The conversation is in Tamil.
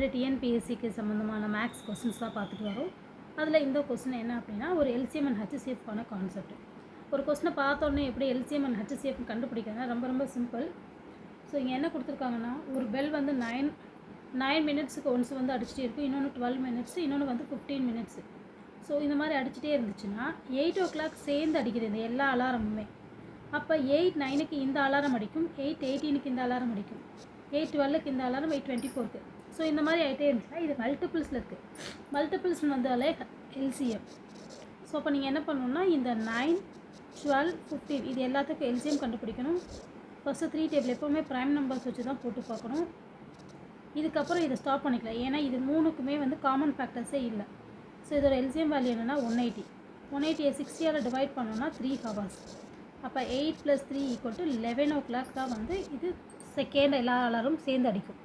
ஆல்ரெடி டிஎன்பிஎஸ்சிக்கு சம்மந்தமான மேக்ஸ் கொஸ்டின்ஸ் தான் பார்த்துட்டு வரோம். அதில் இந்த கொஸ்டின் என்ன அப்படின்னா, ஒரு எல்சிஎம் அண்ட் ஹெச்சிஎஃப்கான கான்செப்ட். ஒரு கொஸ்டினை பார்த்தோன்னே எப்படி எல்சிஎம் அண்ட் ஹெச்சிஎஃப் கண்டுபிடிக்கிறதுனா ரொம்ப ரொம்ப சிம்பிள். ஸோ இங்கே என்ன கொடுத்துருக்காங்கன்னா, ஒரு பெல் வந்து 9 மினிட்ஸுக்கு ஒன்ஸ் வந்து அடிச்சுட்டே இருக்கும், இன்னொன்று 12 மினிட்ஸ், இன்னொன்று வந்து 15 மினிட்ஸ். ஸோ இந்த மாதிரி அடிச்சுட்டே இருந்துச்சுன்னா 8 o'clock சேர்ந்து அடிக்குது இந்த எல்லா அலாரமுமே. அப்போ 8:09க்கு இந்த அலாரம் அடிக்கும், 8:18க்கு இந்த அலாரம் அடிக்கும், 8:12க்கு இந்த அலாரம், 8:24க்கு. ஸோ இந்த மாதிரி ஆகிட்டே இருந்துச்சுன்னா இது மல்டிபிள்ஸில் இருக்குது. மல்டிபிள்ஸ் வந்தாலே எல்சிஎம். ஸோ அப்போ நீங்கள் என்ன பண்ணணுன்னா, இந்த 9, 12, 15 இது எல்லாத்துக்கும் எல்சிஎம் கண்டுபிடிக்கணும். ஃபஸ்ட்டு 3 டேபிள் எப்போவுமே ப்ரைம் நம்பர்ஸ் வச்சு தான் போட்டு பார்க்கணும். இதுக்கப்புறம் இதை ஸ்டாப் பண்ணிக்கலாம், ஏன்னா இது மூணுக்குமே வந்து காமன் ஃபேக்டர்ஸே இல்லை. ஸோ இதோட எல்சிஎம் வேல்யூ என்னென்னா 180. 180 60ஆல் டிவைட் பண்ணோன்னா 3 hours. அப்போ 8 + 3 = 11 o'clock தான் வந்து இது செகண்ட் எல்லா அலாரும் சேர்ந்து அடிக்கும்.